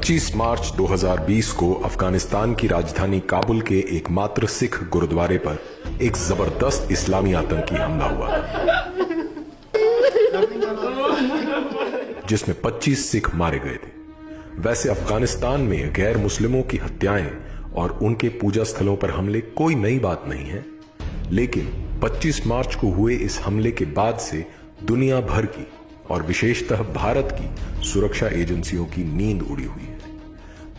25 मार्च 2020 को अफगानिस्तान की राजधानी काबुल के एकमात्र सिख गुरुद्वारे पर एक जबरदस्त इस्लामी आतंकी हमला हुआ, जिसमें 25 सिख मारे गए थे। वैसे अफगानिस्तान में गैर मुस्लिमों की हत्याएं और उनके पूजा स्थलों पर हमले कोई नई बात नहीं है, लेकिन 25 मार्च को हुए इस हमले के बाद से दुनिया भर की और विशेषतः भारत की सुरक्षा एजेंसियों की नींद उड़ी हुई है।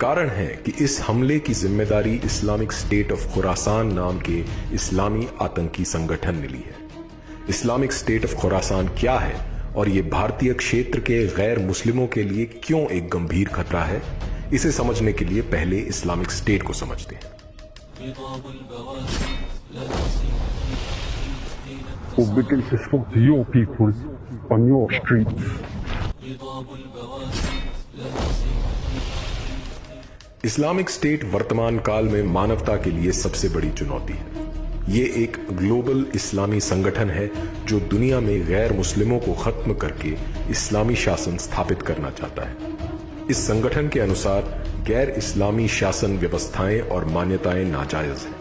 कारण है कि इस हमले की जिम्मेदारी इस्लामिक स्टेट ऑफ खुरासान नाम के इस्लामी आतंकी संगठन ने ली है। इस्लामिक स्टेट ऑफ खुरासान क्या है और ये भारतीय क्षेत्र के गैर मुस्लिमों के लिए क्यों एक गंभीर खतरा है, इसे समझने के लिए पहले इस्लामिक स्टेट को समझते हैं। Who begin to slaughter your people on your streets. Islamic state वर्तमान काल में मानवता के लिए सबसे बड़ी चुनौती है। ये एक ग्लोबल इस्लामी संगठन है जो दुनिया में गैर मुस्लिमों को खत्म करके इस्लामी शासन स्थापित करना चाहता है। इस संगठन के अनुसार गैर इस्लामी शासन व्यवस्थाएं और मान्यताएं नाजायज हैं।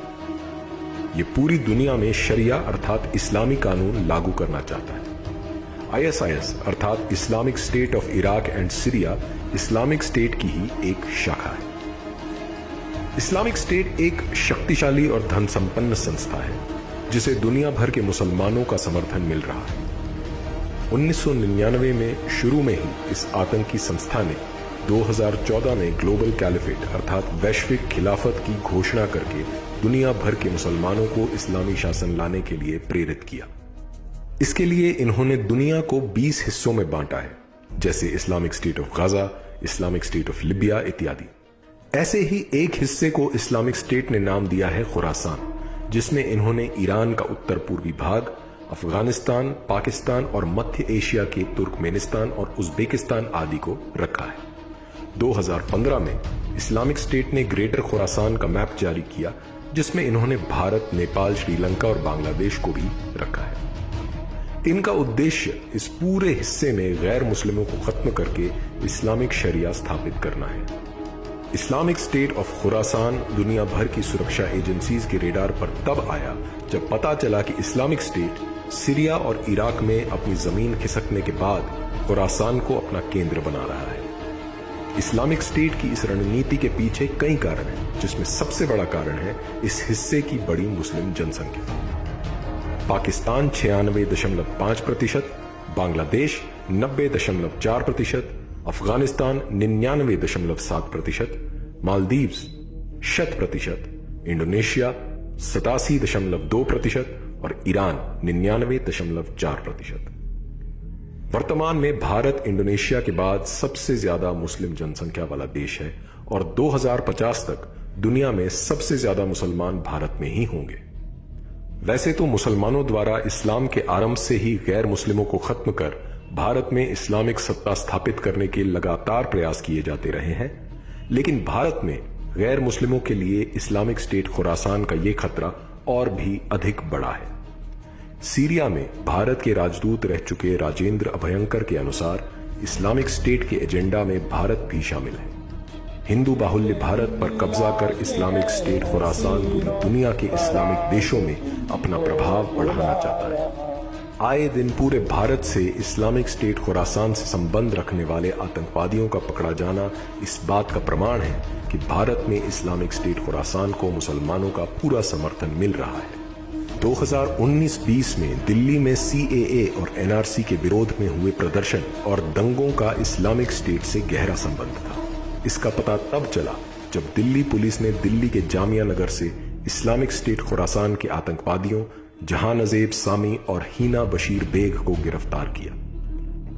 ये पूरी दुनिया में शरिया अर्थात इस्लामी कानून लागू करना चाहता है। ISIS अर्थात Islamic state of Iraq and Syria Islamic state की ही एक शाखा है। इस्लामिक स्टेट एक शक्तिशाली और धन संपन्न संस्था है जिसे दुनिया भर के मुसलमानों का समर्थन मिल रहा है। 1999 में शुरू में ही इस आतंकी संस्था ने 2014 में ग्लोबल कैलिफेट अर्थात वैश्विक खिलाफत की घोषणा करके दुनिया भर के मुसलमानों को इस्लामी शासन लाने के लिए प्रेरित किया। इसके लिए इन्होंने दुनिया को 20 हिस्सों में बांटा है, जैसे Islamic state of Gaza, Islamic state of Libya इत्यादि। ऐसे ही एक हिस्से को इस्लामिक स्टेट ने नाम दिया है खुरासान, जिसमें इन्होंने ईरान का उत्तर पूर्वी भाग, अफगानिस्तान, पाकिस्तान और मध्य एशिया के तुर्कमेनिस्तान और उज्बेकिस्तान आदि को रखा है। 2015 में इस्लामिक स्टेट ने ग्रेटर खुरासान का मैप जारी किया, जिसमें इन्होंने भारत, नेपाल, श्रीलंका और बांग्लादेश को भी रखा है। इनका उद्देश्य इस पूरे हिस्से में गैर मुस्लिमों को खत्म करके इस्लामिक शरिया स्थापित करना है। इस्लामिक स्टेट ऑफ खुरासान दुनिया भर की सुरक्षा एजेंसीज के रेडार पर तब आया जब पता चला कि इस्लामिक स्टेट सीरिया और इराक में अपनी जमीन खिसकने के बाद खुरासान को अपना केंद्र बना रहा है। इस्लामिक स्टेट की इस रणनीति के पीछे कई कारण हैं, जिसमें सबसे बड़ा कारण है इस हिस्से की बड़ी मुस्लिम जनसंख्या। पाकिस्तान 96.5%, बांग्लादेश 90.4%, अफगानिस्तान 99.7%, मालदीव्स 100%, इंडोनेशिया 87.2% और ईरान 99.4%। वर्तमान में भारत इंडोनेशिया के बाद सबसे ज्यादा मुस्लिम जनसंख्या वाला देश है और 2050 तक दुनिया में सबसे ज्यादा मुसलमान भारत में ही होंगे। वैसे तो मुसलमानों द्वारा इस्लाम के आरंभ से ही गैर मुस्लिमों को खत्म कर भारत में इस्लामिक सत्ता स्थापित करने के लगातार प्रयास किए जाते रहे हैं, लेकिन भारत में गैर मुस्लिमों के लिए इस्लामिक स्टेट खुरासान का यह खतरा और भी अधिक बड़ा है। सीरिया में भारत के राजदूत रह चुके राजेंद्र अभयंकर के अनुसार इस्लामिक स्टेट के एजेंडा में भारत भी शामिल है। हिंदू बाहुल्य भारत पर कब्जा कर इस्लामिक स्टेट खुरासान पूरी दुनिया के इस्लामिक देशों में अपना प्रभाव बढ़ाना चाहता है। आए दिन पूरे भारत से इस्लामिक स्टेट खुरासान से संबंध रखने वाले आतंकवादियों का पकड़ा जाना इस बात का प्रमाण है कि भारत में इस्लामिक स्टेट खुरासान को मुसलमानों का पूरा समर्थन मिल रहा है। 2019-20 में दिल्ली में CAA और NRC के विरोध में हुए प्रदर्शन और दंगों का इस्लामिक स्टेट से गहरा संबंध था। इसका पता तब चला जब दिल्ली पुलिस ने दिल्ली के जामिया नगर से इस्लामिक स्टेट खुरासान के आतंकवादियों जहानज़ेब सामी और हीना बशीर बेग को गिरफ्तार किया।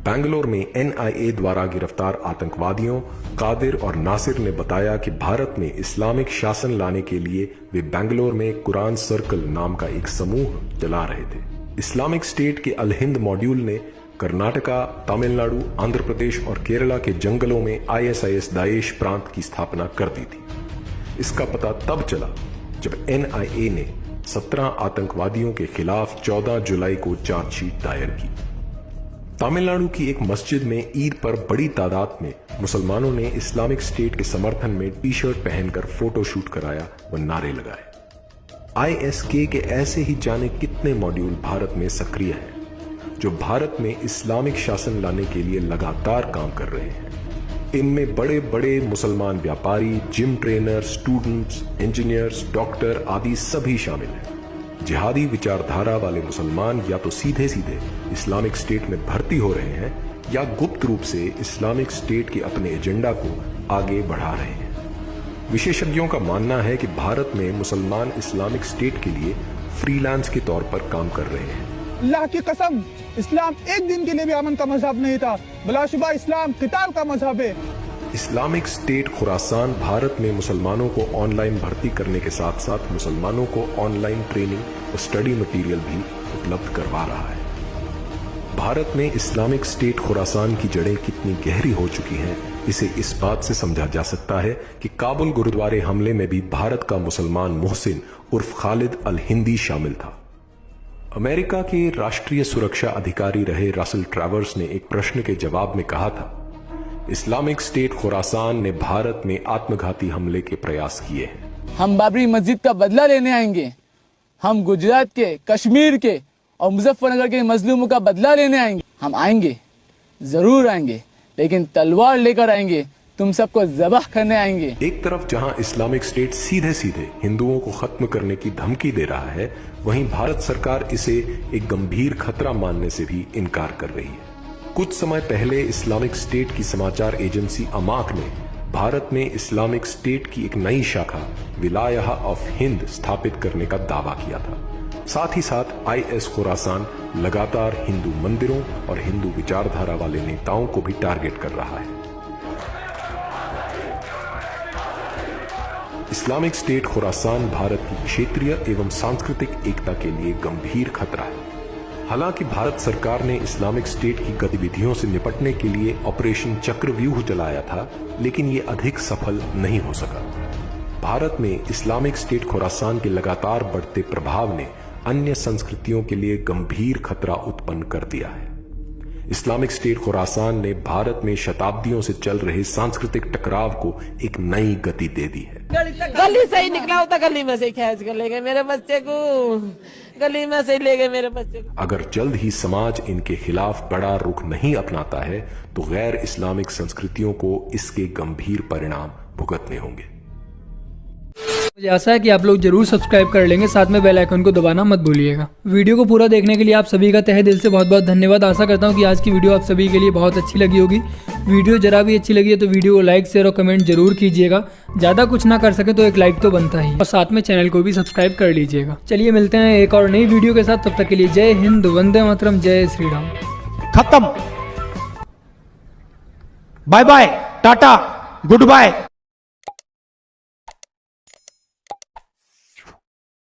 बैंगलोर में NIA द्वारा गिरफ्तार आतंकवादियों कादिर और नासिर ने बताया कि भारत में इस्लामिक शासन लाने के लिए वे बैंगलोर में कुरान सर्कल नाम का एक समूह चला रहे थे। इस्लामिक स्टेट के अल हिंद मॉड्यूल ने कर्नाटका, तमिलनाडु, आंध्र प्रदेश और केरला के जंगलों में ISIS दाइश प्रांत की स्थापना कर दी थी। इसका पता तब चला जब NIA ने 17 आतंकवादियों के खिलाफ 14 जुलाई को चार्जशीट दायर की। तमिलनाडु की एक मस्जिद में ईद पर बड़ी तादाद में मुसलमानों ने इस्लामिक स्टेट के समर्थन में टी शर्ट पहनकर फोटो शूट कराया व नारे लगाए। ISK के ऐसे ही जाने कितने मॉड्यूल भारत में सक्रिय हैं जो भारत में इस्लामिक शासन लाने के लिए लगातार काम कर रहे हैं। इनमें बड़े बड़े मुसलमान व्यापारी, gym trainer, students, engineers, doctor आदि सभी शामिल हैं। जिहादी विचारधारा वाले मुसलमान या तो सीधे सीधे इस्लामिक स्टेट में भर्ती हो रहे हैं या गुप्त रूप से इस्लामिक स्टेट के अपने एजेंडा को आगे बढ़ा रहे हैं। विशेषज्ञों का मानना है कि भारत में मुसलमान इस्लामिक स्टेट के लिए फ्रीलांस के तौर पर काम कर रहे हैं। अल्लाह की कसम, इस्लाम एक दिन के लिए भी अमन का मजहब नहीं था। बिलाशुबा इस्लाम किताल का मजहब है। इस्लामिक स्टेट खुरासान भारत में मुसलमानों को ऑनलाइन भर्ती करने के साथ साथ मुसलमानों को ऑनलाइन ट्रेनिंग और स्टडी मटेरियल भी उपलब्ध करवा रहा है। भारत में इस्लामिक स्टेट खुरासान की जड़ें कितनी गहरी हो चुकी हैं, इसे इस बात से समझा जा सकता है कि काबुल गुरुद्वारे हमले में भी भारत का मुसलमान मोहसिन उर्फ खालिद अल हिंदी शामिल था। अमेरिका के राष्ट्रीय सुरक्षा अधिकारी रहे रसल ट्रैवर्स ने एक प्रश्न के जवाब में कहा था, इस्लामिक स्टेट खुरासान ने भारत में आत्मघाती हमले के प्रयास किए हैं। हम बाबरी मस्जिद का बदला लेने आएंगे। हम गुजरात के, कश्मीर के और मुजफ्फरनगर के मजलूमों का बदला लेने आएंगे। हम आएंगे, जरूर आएंगे, लेकिन तलवार लेकर आएंगे। तुम सबको ज़बाह करने आएंगे। एक तरफ जहां इस्लामिक स्टेट सीधे सीधे हिंदुओं को खत्म करने की धमकी दे रहा है, वहीं भारत सरकार इसे एक गंभीर खतरा मानने से भी इनकार कर रही है। कुछ समय पहले इस्लामिक स्टेट की समाचार एजेंसी अमाक ने भारत में इस्लामिक स्टेट की एक नई शाखा विलायह ऑफ हिंद स्थापित करने का दावा किया था। साथ ही साथ IS खुरासान लगातार हिंदू मंदिरों और हिंदू विचारधारा वाले नेताओं को भी टारगेट कर रहा है। इस्लामिक स्टेट खुरासान भारत की क्षेत्रीय एवं सांस्कृतिक एकता के लिए गंभीर खतरा है। हालांकि भारत सरकार ने इस्लामिक स्टेट की गतिविधियों से निपटने के लिए ऑपरेशन चक्रव्यूह चलाया था, लेकिन ये अधिक सफल नहीं हो सका। भारत में इस्लामिक स्टेट खुरासान के लगातार बढ़ते प्रभाव ने अन्य संस्कृतियों के लिए गंभीर खतरा उत्पन्न कर दिया है। इस्लामिक स्टेट खुरासान ने भारत में शताब्दियों से चल रहे सांस्कृतिक टकराव को एक नई गति दे दी है। गली से ही निकला होता, गली में से ही खींच कर ले गए मेरे बच्चे को, गली में से ही ले गए मेरे बच्चे को। अगर जल्द ही समाज इनके खिलाफ बड़ा रुख नहीं अपनाता है तो गैर इस्लामिक संस्कृतियों को इसके गंभीर परिणाम भुगतने होंगे। मुझे आशा है कि आप लोग जरूर सब्सक्राइब कर लेंगे, साथ में बेल आइकन को दबाना मत भूलिएगा। वीडियो को पूरा देखने के लिए आप सभी का तहे दिल से बहुत बहुत धन्यवाद। आशा करता हूँ कि आज की वीडियो आप सभी के लिए बहुत अच्छी लगी होगी। वीडियो जरा भी अच्छी लगी है तो वीडियो को लाइक, शेयर और कमेंट जरूर कीजिएगा। ज़्यादा कुछ ना कर सके तो एक लाइक तो बनता ही, और साथ में चैनल को भी सब्सक्राइब कर लीजिएगा। चलिए मिलते हैं एक और नई वीडियो के साथ, तब तक के लिए जय हिंद, वंदे मातरम, जय श्री राम। खत्म, bye bye, tata, good bye.